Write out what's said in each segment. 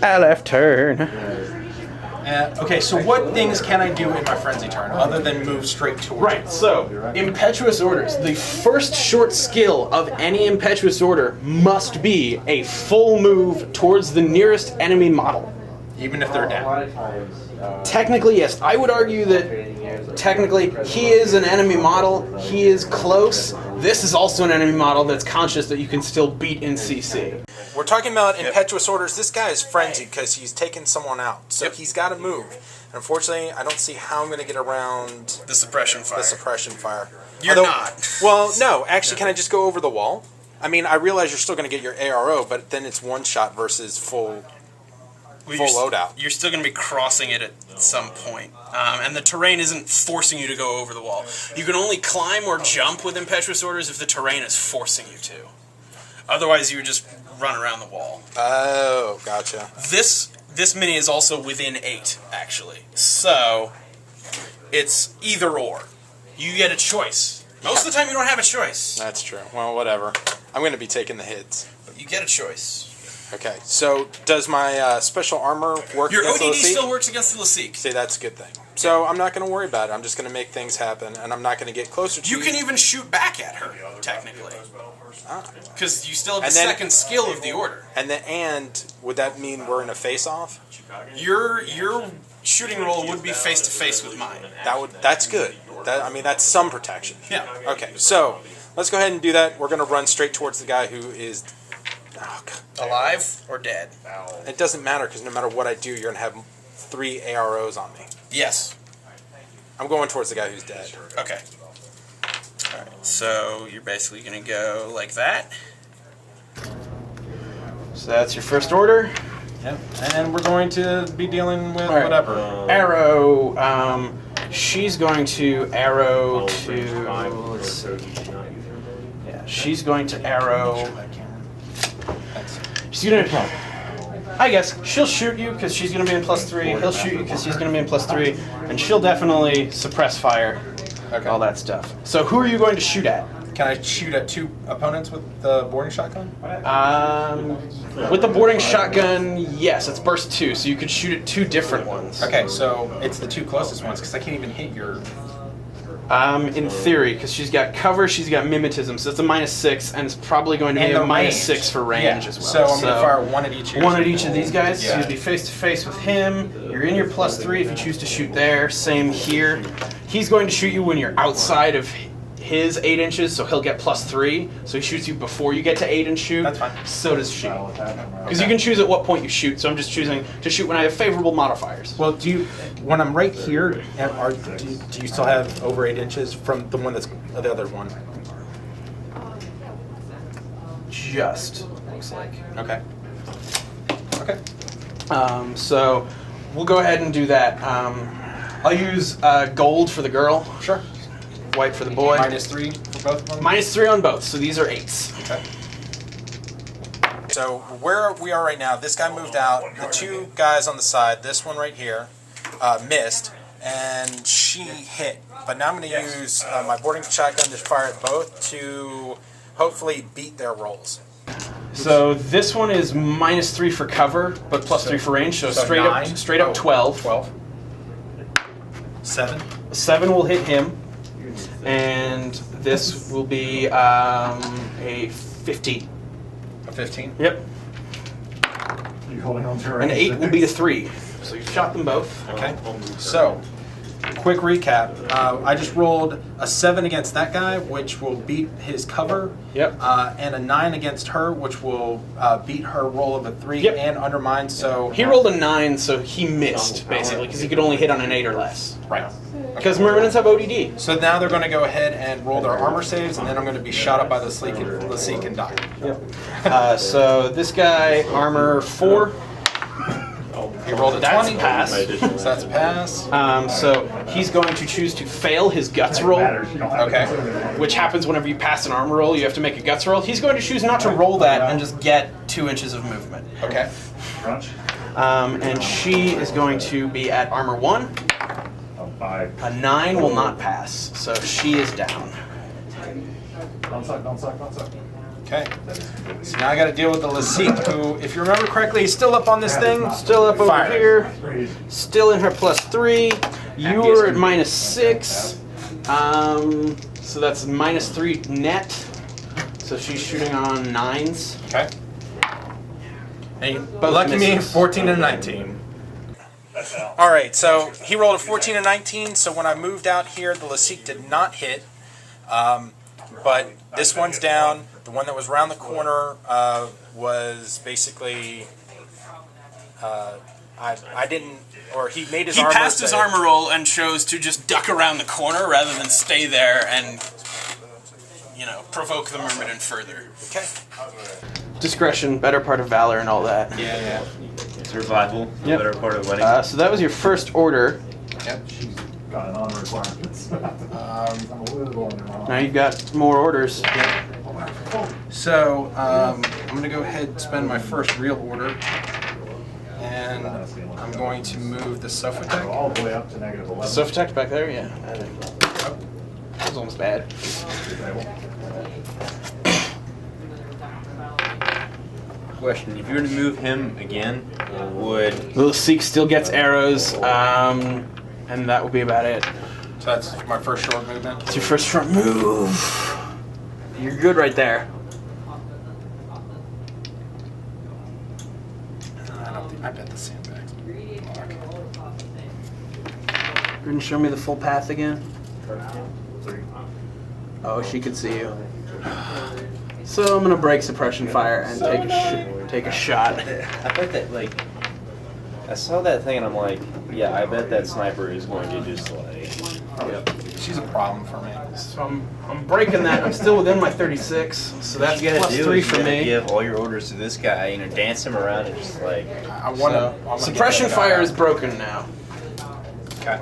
Aleph turn. Okay, so what things can I do in my frenzy turn other than move straight towards? Right, so Impetuous Orders. The first short skill of any Impetuous Order must be a full move towards the nearest enemy model. Even if they're down. Technically, yes. I would argue that technically he is an enemy model. He is close. This is also an enemy model that's conscious that you can still beat in CC. We're talking about Impetuous Orders. This guy is frenzied because he's taken someone out. So he's got to move. And unfortunately, I don't see how I'm going to get around the suppression fire. The suppression fire. You're not. Well, no. Actually, can I just go over the wall? I mean, I realize you're still going to get your ARO, but then it's one shot versus full loadout. You're still going to be crossing it at some point. And the terrain isn't forcing you to go over the wall. You can only climb or jump with Impetuous Orders if the terrain is forcing you to. Otherwise, you would just run around the wall. Oh, gotcha. This mini is also within 8, actually. So, it's either or. You get a choice. Most of the time, you don't have a choice. That's true. Well, whatever. I'm going to be taking the hits. But you get a choice. Okay, so does my special armor work Your against ODD the Laseek? still works against the Laseek. See, that's a good thing. So I'm not going to worry about it. I'm just going to make things happen, and I'm not going to get closer to you. You can even shoot back at her, technically. Because you still have the second skill of the order. And would that mean we're in a face-off? Your shooting roll would be face-to-face with mine. That's good. That's some protection. Yeah. Okay, so let's go ahead and do that. We're going to run straight towards the guy who is... alive or dead? It doesn't matter, because no matter what I do, you're going to have 3 AROs on me. Yes. I'm going towards the guy who's dead. Okay. Alright, so you're basically going to go like that. So that's your first order. Yep. And we're going to be dealing with whatever. Arrow, she's going to arrow to... Let's see. Yeah, she's going to arrow... She's gonna... I guess she'll shoot you because she's gonna be in +3. He'll shoot you because he's gonna be in +3, and she'll definitely suppress fire. Okay. All that stuff. So who are you going to shoot at? Can I shoot at 2 opponents with the boarding shotgun? With the boarding shotgun, yes, it's burst 2, so you could shoot at 2 different ones. Okay, so it's the 2 closest ones because I can't even hit your. In theory, because she's got cover, she's got mimetism, so it's a -6, and it's probably going to be a -6 for range as well. So I'm going to fire 1 at each. One at each of these guys. So you'll be face to face with him. You're in your +3 if you choose to shoot there. Same here. He's going to shoot you when you're outside of his 8 inches, so he'll get +3. So he shoots you before you get to 8 and shoot. That's fine. So does she. Because you can choose at what point you shoot. So I'm just choosing to shoot when I have favorable modifiers. Well, when I'm right here, do you still have over 8 inches from the one that's the other one? Just looks like. Okay. Okay. So we'll go ahead and do that. I'll use gold for the girl. Sure. White for the boy. -3 for both of them? -3 on both, so these are 8s. Okay. So where we are right now, this guy moved out. The 2 guys on the side, this one right here, missed, and she hit. But now I'm going to use my boarding shotgun to fire at both to hopefully beat their rolls. So this one is -3 for cover, but +3 for range. So straight up 12. 12. 7. 7 will hit him, and this will be a 15. A 15. Yep. You holding on to An 8 will be a 3. So you shot them both. Okay. So, quick recap. I just rolled a 7 against that guy, which will beat his cover. Yep. And a 9 against her, which will beat her roll of a 3 Yep. and undermine. So He rolled a 9, so he missed, basically, because he could only hit on an 8 or less. right. Because Mermanids have ODD. So now they're going to go ahead and roll their armor saves, and then I'm going to be shot up by the Laseek and die. Yep. So this guy, armor 4. He rolled a That's 20. pass. So that's pass. So he's going to choose to fail his guts roll, Okay. which happens whenever you pass an armor roll. You have to make a guts roll. He's going to choose not to roll that and just get 2 inches of movement. Okay. And she is going to be at armor 1. A 9 will not pass, so she is down. Don't suck. Okay. So now I got to deal with the Lasik, who, if you remember correctly, is still up on this thing. Still up over Fire. here. Still in her +3. You are at -6. So that's -3 net. So she's shooting on 9s. Okay. And Both lucky me, misses. 14 and 19. All right, so he rolled a 14 and 19. So when I moved out here, the Lasik did not hit. But this one's down. The one that was around the corner was basically I didn't, or he made his He armor. passed his save. armor roll and chose to just duck around the corner rather than stay there and, you know, provoke the Myrmidon further. Okay. Discretion, better part of valor, and all that. Yeah. Survival, Yep. better part of wedding. So that was your first order. Yep. She's got an honor requirements. I'm a little on your Now mind. you've got more orders. So I'm going to go ahead and spend my first real order, and I'm going to move the Sophotek. All the way up to -11. Sophotek back there, yeah. That was almost bad. Question: if you were to move him again, would Little Seek still gets arrows, and that will be about it. So that's my first short movement. It's your first front move. You're good right there. I bet the sandbags. Go and show me the full path again. Oh, she could see you. So I'm gonna break suppression fire and take a shot. I bet that like I saw that thing and I'm like, yeah, I bet that sniper is going to just like. She's a problem for me. So I'm breaking that. I'm still within my 36, so that's You gotta +3 do is for you gotta me. give all your orders to this guy, you know, dance him around and just like. I want to. Suppression fire is broken now, Okay.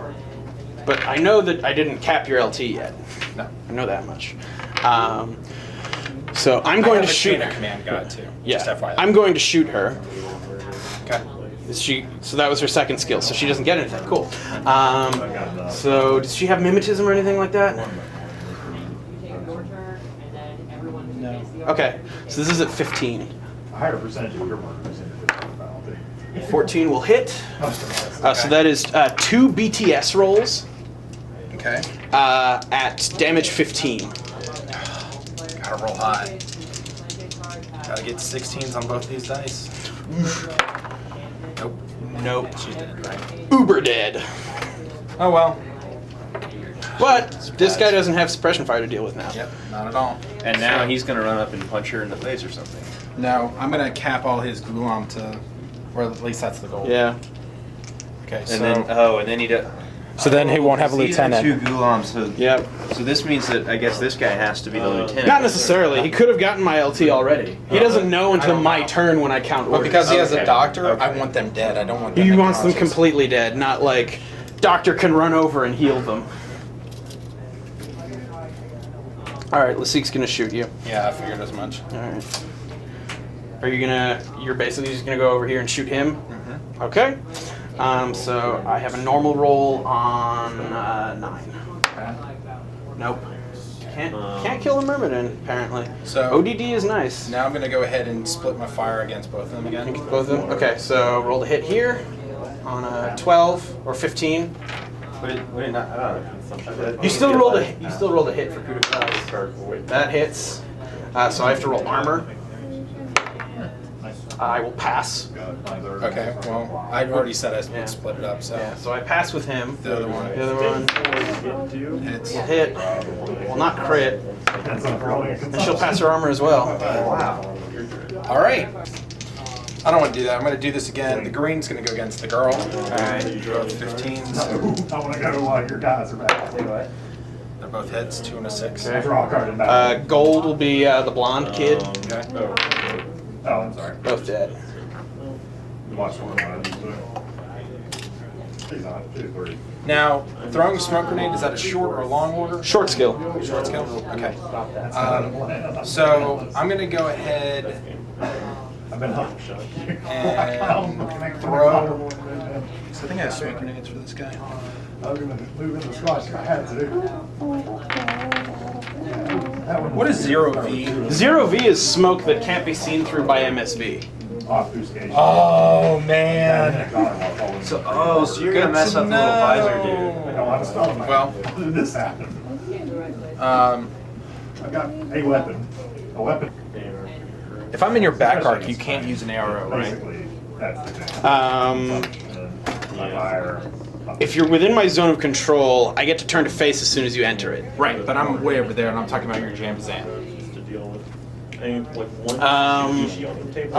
but I know that I didn't cap your LT yet. No. I know that much. So I'm going to shoot. a command guide too. Yeah, Just FYI. I'm going to shoot her. Okay. So that was her second skill, so she doesn't get anything. Cool. So does she have mimetism or anything like that? No. Okay, so this is at 15. A higher percentage of your markers in the penalty. 14 will hit. So that is 2 BTS rolls Okay. at damage 15. Gotta roll high. Gotta get 16s on both these dice. Nope. Nope. She's dead, right? Uber dead. Oh well. But this guy doesn't have suppression fire to deal with now. Yep. Not at all. And now he's gonna run up and punch her in the face or something. No, I'm gonna cap all his Gulam to, or at least that's the goal. Yeah. Okay. And then he does. So then he won't have a See, there are lieutenant. 2 Gulams, so Yep. so this means that I guess this guy has to be the lieutenant. Not necessarily. He could have gotten my LT already. He doesn't know until my turn when I count But orders. because he has Okay. a doctor, I Okay. want them dead. I don't want them. He in wants them conscious. completely dead, not like doctor can run over and heal them. All right, Lasik's gonna shoot you. Yeah, I figured as much. All right. Are you gonna? You're basically just gonna go over here and shoot him. Mm-hmm. Okay. So I have a normal roll on 9. Nope. Can't kill a Myrmidon apparently. So- ODD is nice. Now I'm gonna go ahead and split my fire against both of them again. Both of them. Okay. So roll to hit here on a 12 or 15. Wait, not. You still rolled a hit for coup de grace. That hits. So I have to roll armor. I will pass. Okay. Well, I already said I Yeah. would split it up. So Yeah. So I pass with him. the other one The other one hits. will hit. Will not crit. Depends on if you're holding a And she'll pass her armor as well. All right. I don't want to do that. I'm going to do this again. The green's going to go against the girl. All right. Both 15s. I want to go while your guys are back. They're both hits. 2 and a 6. I draw a card in back. Gold will be the blonde kid. Okay. Oh, I'm sorry. Both dead. Watch one. She's on. She's 30. Now, throwing a smoke grenade, is that a short or a long order? Short skill. Short skill? Okay. So I'm going to go ahead I've been hot. and throw. So I think I have smoke grenades for this guy. I was going to move in the squash if I had to. That What is 0V? 0V is smoke that can't be seen through by MSV. Obfuscation. Oh man. So you're gonna mess up the little visor, dude. I want to spell it. Well, How did this happen? I've got a weapon. A weapon. if I'm in your back arc, you can't use an arrow, right? Basically, that's the thing. I fire. If you're within my zone of control, I get to turn to face as soon as you enter it. Right, but I'm way over there, and I'm talking about your Jambazan. I'm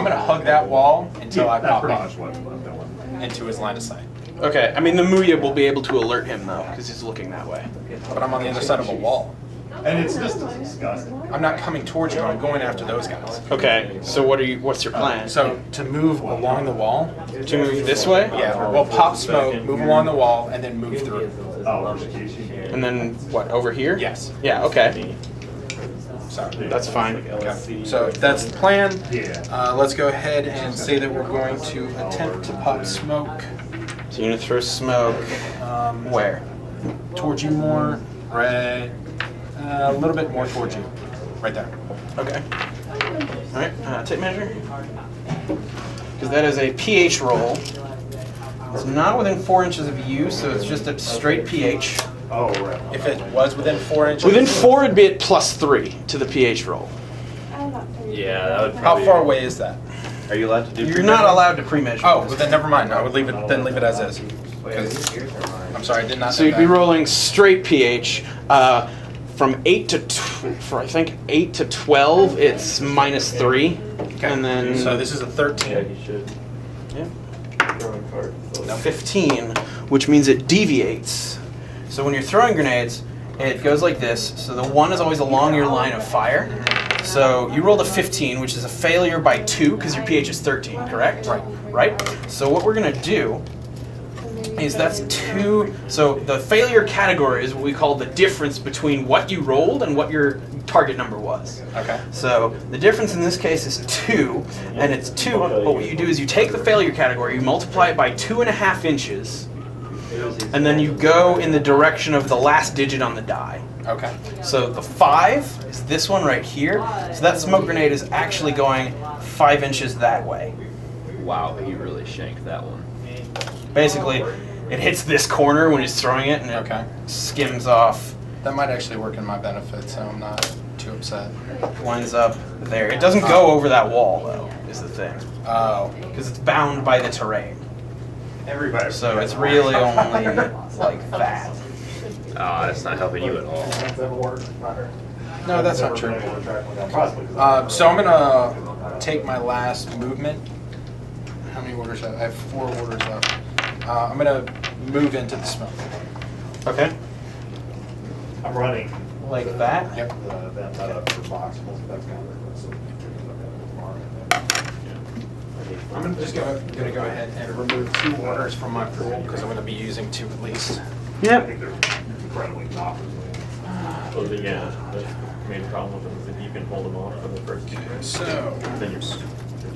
gonna hug that wall until I That's pop pretty up much what I'm doing. into his line of sight. Okay, I mean the Muya will be able to alert him though, because he's looking that way. But I'm on the other side of a wall. And it's just disgusting. I'm not coming towards you. I'm going after those guys. Okay, so what's your plan? So to move along the wall. To move this way? Yeah, we'll pop smoke, move along the wall, and then move through. Oh, And then what, over here? Yes. Yeah, okay. So That's fine. okay. So that's the plan. yeah. Let's go ahead and say that we're going to attempt to pop smoke So you're gonna throw smoke. Where? towards you more. Right. A little bit more towards you. Right there. Okay. Alright, tape measure. Because that is a pH roll. It's not within 4 inches of you, so it's just a straight pH. Oh, right. If it was within 4 inches. Within 4 it'd be at +3 to the pH roll. Yeah, that would How probably... far away is that? Are you allowed to do... You're not allowed to pre-measure. Oh, well then never mind. I would leave it as is. 'Cause- I'm sorry, I did not So know you'd be that. rolling straight pH. From 8 to for I think 8 to 12, it's -3, and then So this is a 13. yeah, 15, which means it deviates. So when you're throwing grenades, it goes like this. So the 1 is always along your line of fire. So you rolled a 15, which is a failure by 2 because your pH is 13, correct? Right. Right. So what we're gonna do is that's 2. So the failure category is what we call the difference between what you rolled and what your target number was. Okay. So the difference in this case is 2, and it's 2. But what you do is you take the failure category, you multiply it by 2.5 inches, and then you go in the direction of the last digit on the die. Okay. So the 5 is this one right here. So that smoke grenade is actually going 5 inches that way. Wow, he really shanked that one. Basically, it hits this corner when he's throwing it, and it Okay. skims off, That might actually work in my benefit, so I'm not too upset. winds up there. It doesn't go over that wall, though, is the thing. Oh. Because it's bound by the terrain. Everybody. So it's really only like that. Ah, that's not helping you at all. No, that's not true. So I'm gonna take my last movement. How many orders? I have 4 orders left. I'm gonna move into the smoke. Okay. I'm running. Like that? Yep. That up for box. That's kind of I'm just gonna go ahead and remove 2 orders from my pool because I'm gonna be using 2 at least. I Yep. think they're incredibly novel. Well, yeah, the main problem with them is if you can hold them off for the first 2 turns, So then you're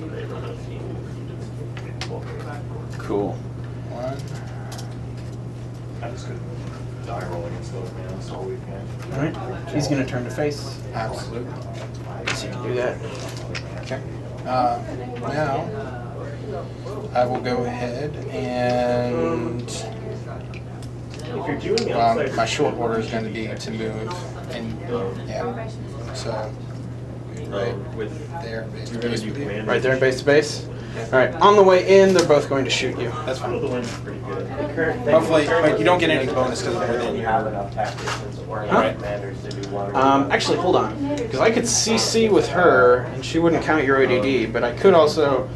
they run out of steam. Cool. 1. I just couldn't die rolling and slow it down, so we can. Alright. He's going to turn to face. Absolutely. So you can do that. Okay. Now I will go ahead and If you're doing the outside, my short order is going to be to move and yeah. So right with there, base to you're going base to do with you. command. Right there, base to base. Alright, on the way in, they're both going to shoot you. That's Some of the fine. line's pretty good. Hopefully, but you don't get any bonus because we're within your. Right. Actually, hold on. Because I could CC with her, and she wouldn't count your ODD, but I could also...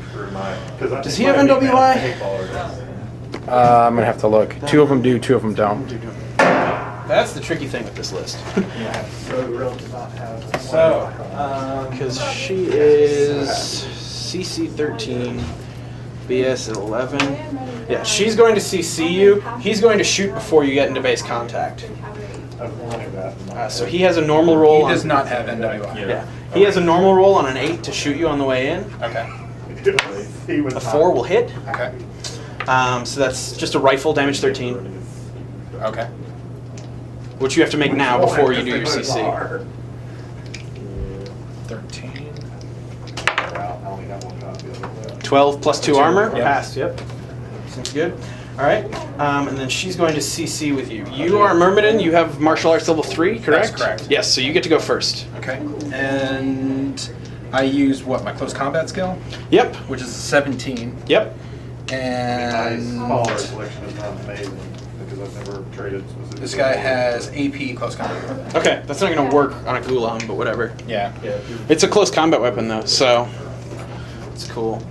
Does he have NWI? I'm gonna have to look. 2 of them do, 2 of them don't. That's the tricky thing with this list. So, Because she is CC 13, BS 11. Yeah, she's going to CC you. He's going to shoot before you get into base contact. So he has a normal roll. he does on, not have NWI. Yeah, he has a normal roll on an 8 to shoot you on the way in. Okay. A 4 will hit. Okay. So that's just a rifle, damage 13, Okay. which you have to make now before you do your CC. 13. I only have one copy of it. 12 plus 2 armor? Yep. Pass, yep. Seems good. All right, and then she's going to CC with you. You are Myrmidon, you have martial arts level 3, correct? That's correct. Yes, so you get to go first. Okay. And I use what, my close combat skill? Yep, Which is a 17. yep. My And follower selection is not amazing because I've never traded specifically. this guy has AP close combat weapon. Okay, that's not going to work on a Ghulam, but whatever. Yeah. It's a close combat weapon, though, so it's cool.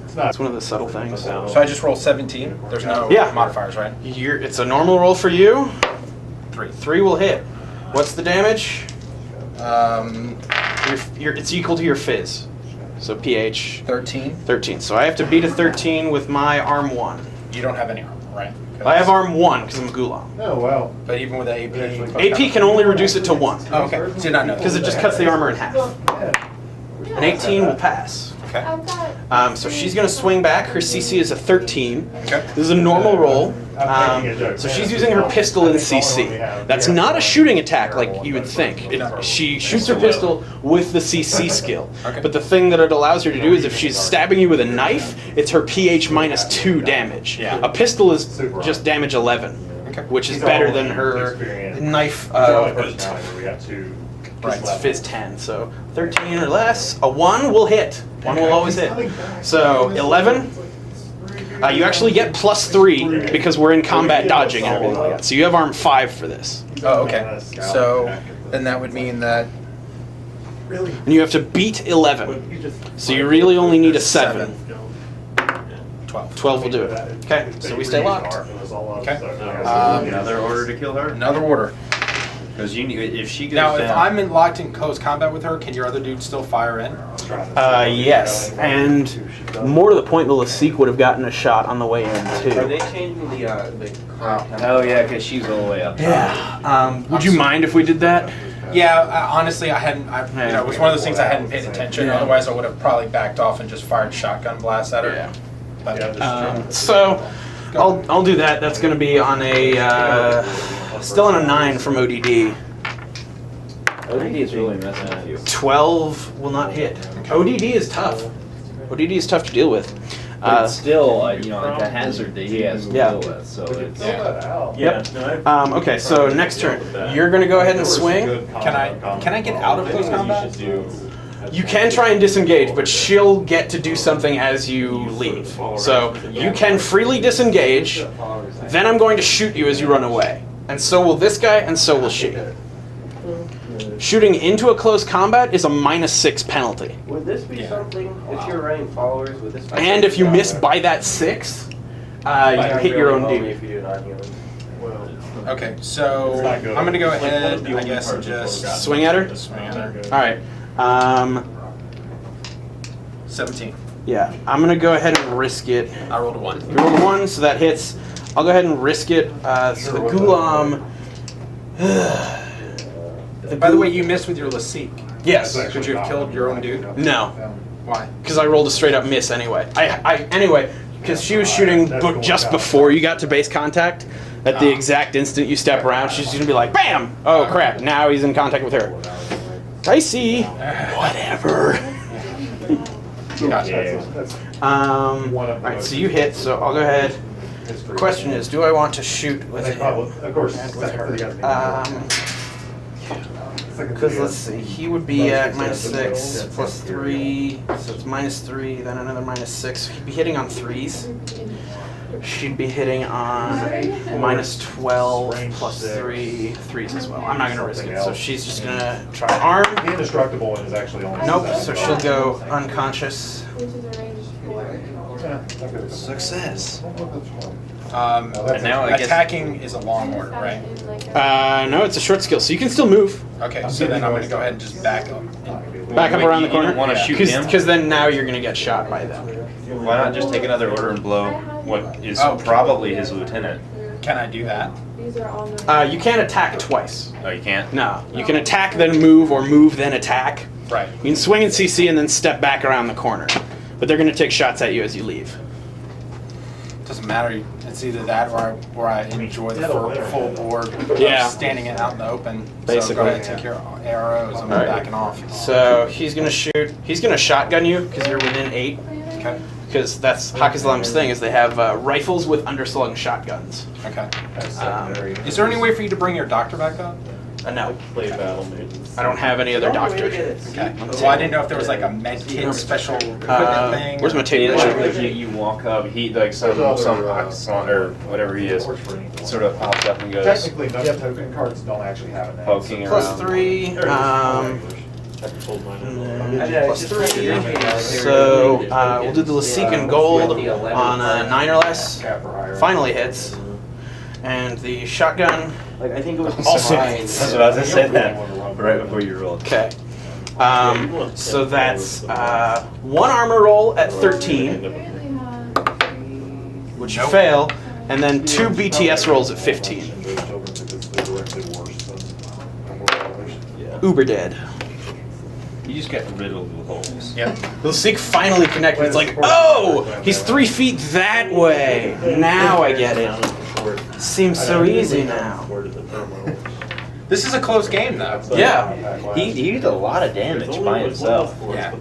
It's not. It's one of the subtle things. So I just roll 17. There's no Yeah. modifiers, right? It's a normal roll for you. 3. 3 will hit. What's the damage? Um, It's equal to your fizz. So pH 13. 13. So I have to beat a 13 with my arm 1. You don't have any armor, right? I have arm 1 because I'm a Ghulam. Oh, well. But even with the AP. AP can only reduce it to 1 Oh, okay. Did not know. because it just cuts the armor in half. Yeah. An 18 will pass. Okay. So she's going to swing back. Her CC is a 13. Okay. This is a normal roll. I'm making a joke. So she's using her pistol in CC. That's not a shooting attack like you would think. She shoots her pistol with the CC skill. Okay. But the thing that it allows her to do is if she's stabbing you with a knife, it's her pH minus 2 damage. Yeah. A pistol is just damage 11, Okay. which is better than her knife 8. We got 2. Right. It's fizz 10, so 13 or less. A 1 will hit. 1 will always hit. So 11. You actually get plus 3 because we're in combat dodging and everything like that. So you have arm 5 for this. Oh, okay. So then that would mean that And you have to beat 11. So you really only need a 7. 12. 12 will do it. Okay, so we stay locked. Okay. Another order to kill her? Another order. Because if she goes Now, down, if I'm locked in close combat with her, can your other dude still fire in? Yes, and more to the point, the Lasik would have gotten a shot on the way in are too. they changing the Oh yeah, because she's all the way up. Yeah. Would you mind if we did that? Yeah, honestly, I hadn't. It was one of those things I hadn't paid attention. Yeah. Otherwise, I would have probably backed off and just fired shotgun blasts at her. Yeah. But, So I'll do that. That's going to be on a still on a 9 from ODD. ODD is really messing with you. 12 will not hit. ODD is tough. ODD is tough to deal with. But it's still, like a hazard that he has to Yeah. deal with. So it's Yep. Okay, so next turn, you're going to go ahead and swing. can I get out of close combat? You can try and disengage, but she'll get to do something as you leave. So you can freely disengage, then I'm going to shoot you as you run away. And so will this guy, and so will she. Shooting into a close combat is a -6 penalty. Would this be something, if you're running followers, would this be And if you miss by that 6, you hit your own dude. If you're not healing. Okay, so I'm gonna go ahead, I guess, and just Swing at her? swing at her. Alright. 17. Yeah, I'm going to go ahead and risk it. I rolled a 1. You rolled a 1, so that hits. I'll go ahead and risk it. So the Ghulam. By the way, you missed with your Lasik. Yes. Could you have killed your own dude? No, Why? because I rolled a straight up miss anyway. Anyway, because she was shooting just before you got to base contact. At the exact instant you step around, she's gonna be like, "Bam! Oh crap! Now he's in contact with her." Dicey. Whatever. Gotcha. Alright, so you hit. So I'll go ahead. The question is, do I want to shoot with him? Of course. With her. Because let's see, he would be at -6 plus 3, so it's -3, then another -6. He'd be hitting on 3s. She'd be hitting on -12 plus 3, 3s as well. I'm not gonna risk it, so she's just gonna try arm. The indestructible one is actually only. Nope, so she'll go unconscious. Success. And now I guess- attacking is a long order, right? No, it's a short skill, so you can still move. Okay, so then I'm gonna go ahead and just back up. Back up Wait, around the you corner. don't wanna shoot him? Because then now you're gonna get shot by them. Why not just take another order and blow what is Oh. probably his lieutenant? Can I do that? You can't attack twice. Oh, you can't? No, you can attack then move, or move then attack. Right. You can swing and CC and then step back around the corner. But they're going to take shots at you as you leave. Doesn't matter. It's It's either that or I enjoy the full board Yeah. of standing it out in the open. Basically. So go ahead and take your arrows. I'm Alright. backing off. So he's gonna shoot. He's gonna shotgun you because you're within 8. Okay. Because that's Haqqislam's thing is they have rifles with underslung shotguns. Okay. Um, Is there any way for you to bring your doctor back up? No, Play battle maidens. I don't have any other doctor. Okay. Well, I didn't know if there was like a med kit special equipment thing. Where's my tape Like, measure? you walk up, he like some Haqqislam or whatever he is, sort of pops up and goes Technically, none of the token cards don't actually have a name. poking Plus around. 3. I pulled mine out. Plus 3. So we'll do the Lasican gold on a 9 or less. Cap or higher. Finally hits. And the shotgun. Like I think it was Also mine. hits. That's what I was gonna say that right before you rolled. Okay. So that's 1 armor roll at 13, which you fail, and then 2 BTS rolls at 15. Uber dead. You just get riddled with holes. Yep. Lasik finally connected. It's like, oh, he's 3 feet that way. Now I get it. Seems so easy now. This is a close game, though. Yeah. He did a lot of damage by himself. Yeah.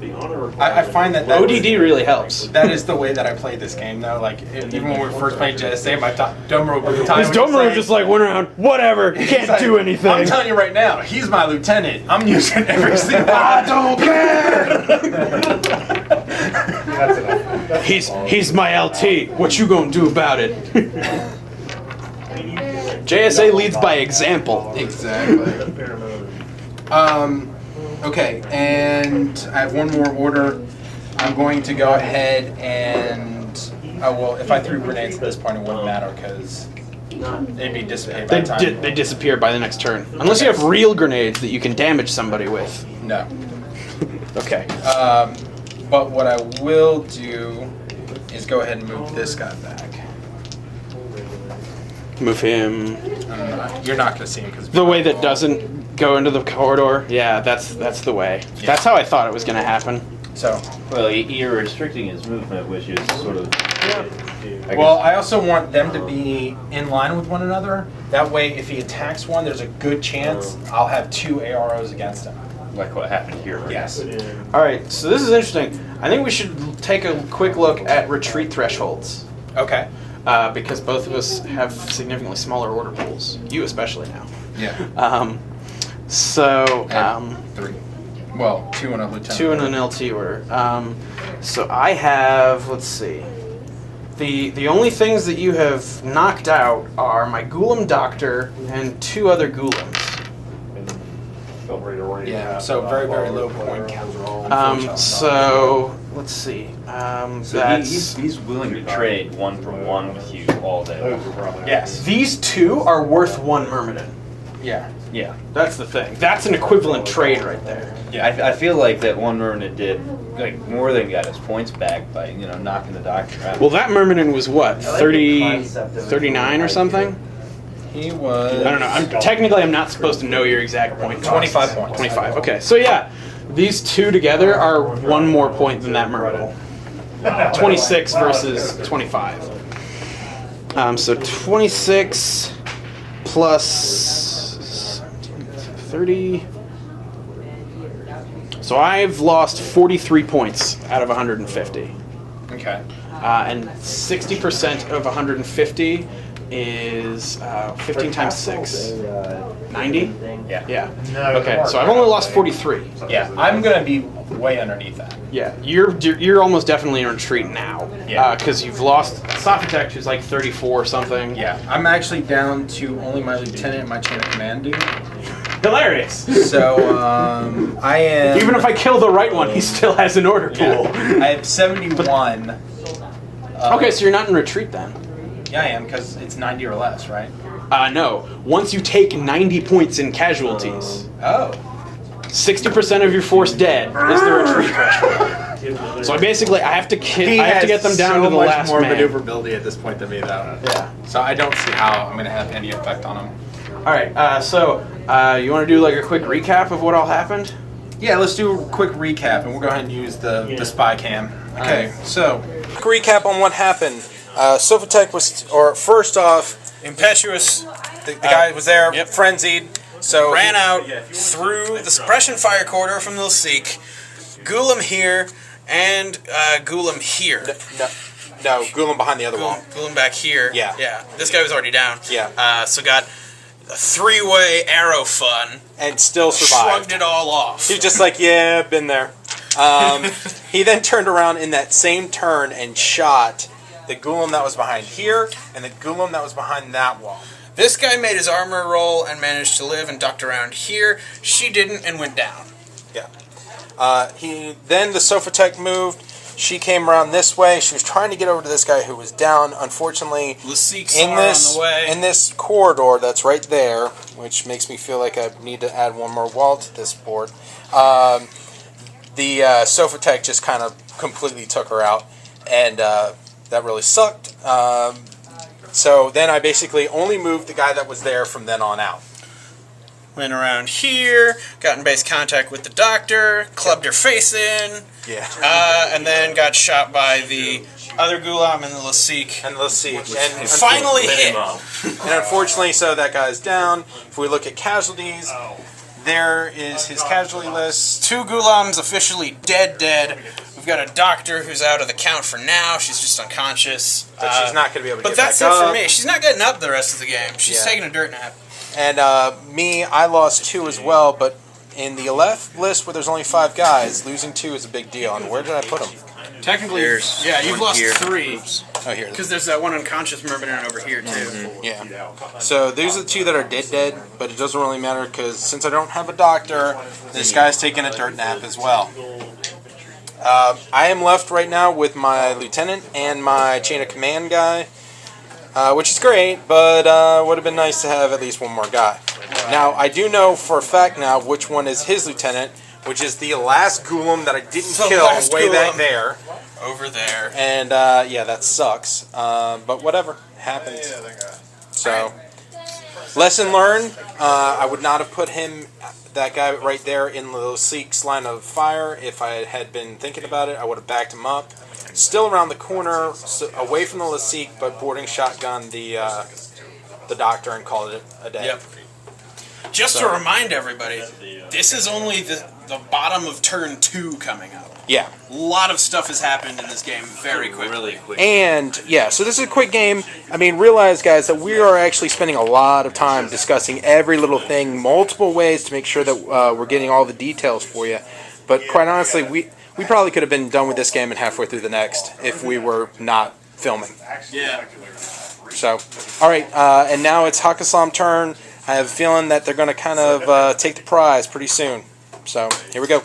I find that ODD really helps. that is the way that I play this game, though. Like, even when we first played JSA, my dome rope at the time. His would dome say- just like went around, whatever, He's can't like, do anything. I'm telling you right now, he's my lieutenant. I'm using every single I don't care! That's enough. He's my LT. What you gonna do about it? JSA leads by example. Exactly. Okay, and I have one more order. I'm going to go ahead and well, if I threw grenades at this point, it wouldn't matter because they'd be dissipated by the time. They disappear by the next turn. Unless you have real grenades that you can damage somebody with. No. Okay. But what I will do is go ahead and move this guy back. Move him. You're not going to see him because The way that doesn't go into the corridor. Yeah, that's the way. Yeah. That's how I thought it was gonna happen. So. Well, you're restricting his movement, which is sort of. Well, I also want them to be in line with one another. That way, if he attacks one, there's a good chance I'll have 2 AROs against him. like what happened here. Right? Yes. All right, so this is interesting. I think we should take a quick look at retreat thresholds. Okay. Because both of us have significantly smaller order pools. You especially now. Yeah. So, 3. Well, 2 and a lieutenant. 2 in an LT order. So I have, let's see. The only things that you have knocked out are my Ghoulam Doctor and 2 other Ghoulams. Yeah, so very, very low point count. So, let's see. So he's willing to trade 1-for-1 with you all day long. Yes. These 2 are worth 1 Myrmidon. Yeah. Yeah. That's the thing. That's an equivalent trade right there. Yeah. I feel like that one Myrmidon did like more than got his points back by knocking the doctor out. Well, that Myrmidon was what, I like the 30, concept of it 39 or being something? He was. I don't know. Technically, I'm not supposed to know your exact point. 25 points. 25. Okay. So yeah, these 2 together are 1 more point than that Myrmidon. 26 versus 25. So 26 plus 30. So I've lost 43 points out of 150. Okay. And 60% of 150 is 15 times 6. 90? Yeah. Yeah. Okay, so I've only lost 43. Yeah, I'm gonna be way underneath that. Yeah, you're almost definitely in retreat now. Yeah. Because you've lost Sophitek, who's like 34 or something. Yeah, I'm actually down to only my lieutenant and my chain of command dude. Hilarious. So I am. Even if I kill the right one, he still has an order pool. I have 71. Okay, so you're not in retreat then. Yeah, I am because it's 90 or less, right? No. Once you take 90 points in casualties, Oh. 60% of your force dead is the retreat threshold. So I have to get them down to the last more man. maneuverability at this point than me, though. Yeah. So I don't see how I'm gonna have any effect on him. All right. So you want to do like a quick recap of what all happened? Yeah, let's do a quick recap, and we'll go ahead and use the spy cam. Okay, so quick recap on what happened. Sophatech was, or first off, Impetuous the guy was there, Yep. frenzied. So ran out through the suppression fire corridor from the Lasik, Ghoulam here, and Ghoulam here. No, Ghoulam behind the other wall. Ghoulam back here. Yeah. Yeah. This guy was already down. Yeah. So got a three-way arrow fun. And still survived. Shrugged it all off. He was just like, yeah, been there. He then turned around in that same turn and shot the Ghoulam that was behind here and the Ghoulam that was behind that wall. This guy made his armor roll and managed to live and ducked around here. She didn't and went down. Yeah. Then the Sophatech moved. She came around this way. She was trying to get over to this guy who was down. Unfortunately, Lasik saw her on the way. in this corridor that's right there, which makes me feel like I need to add one more wall to this board, the Sophatech just kind of completely took her out, and that really sucked. So then I basically only moved the guy that was there from then on out. Went around here, got in base contact with the doctor, clubbed her face in, Yeah. and then got shot by the other Ghoulam and the Lasik. And let's see. And Finally Lit hit. him off. And unfortunately, so that guy's down. If we look at casualties, there is his casualty list. Two Ghoulams officially dead. We've got a doctor who's out of the count for now. She's just unconscious. But she's not going to be able to But get that's it back up. for me. She's not getting up the rest of the game. She's Yeah. taking a dirt nap. And me, I lost 2 as well, but in the Aleph list where there's only 5 guys, losing 2 is a big deal. And where did I put them? Technically, There's yeah, you've one lost here. 3. Oh, here. Because there's that one unconscious Myrmidon over here, too. Yeah. So these are the 2 that are dead, but it doesn't really matter because since I don't have a doctor, this guy's taking a dirt nap as well. I am left right now with my lieutenant and my chain of command guy, which is great, but would have been nice to have at least one more guy. Now, I do know for a fact now which one is his lieutenant, which is the last Ghoulam that I didn't The kill last way back Ghoulam. there. Over there. And yeah, that sucks. But whatever, happens. So, lesson learned. I would not have put him, that guy right there, in the Lasik's line of fire. If I had been thinking about it, I would have backed him up. Still around the corner, so away from the Lasik, but boarding shotgun the doctor and called it a day. Yep. Just to remind everybody, this is only the bottom of turn 2 coming up. Yeah. A lot of stuff has happened in this game very quickly. Really quick. And, yeah, so this is a quick game. I mean, realize, guys, that we are actually spending a lot of time discussing every little thing, multiple ways to make sure that we're getting all the details for you. But quite honestly, we probably could have been done with this game and halfway through the next if we were not filming. Yeah. So, all right, and now it's Haqqislam turn. I have a feeling that they're going to kind of take the prize pretty soon. So, here we go.